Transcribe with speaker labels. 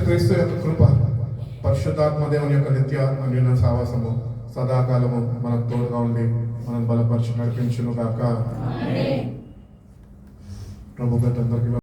Speaker 1: క్రీస్తు యొక్క కృప, పరిశుద్ధాత్మ దేవుని యొక్క నిత్య అన్యోన్య సావాసము సదాకాలము మనకు తోడుగా ఉండి మనం బలపరిచి నడిపించును గాక. ప్రభు అందరికీ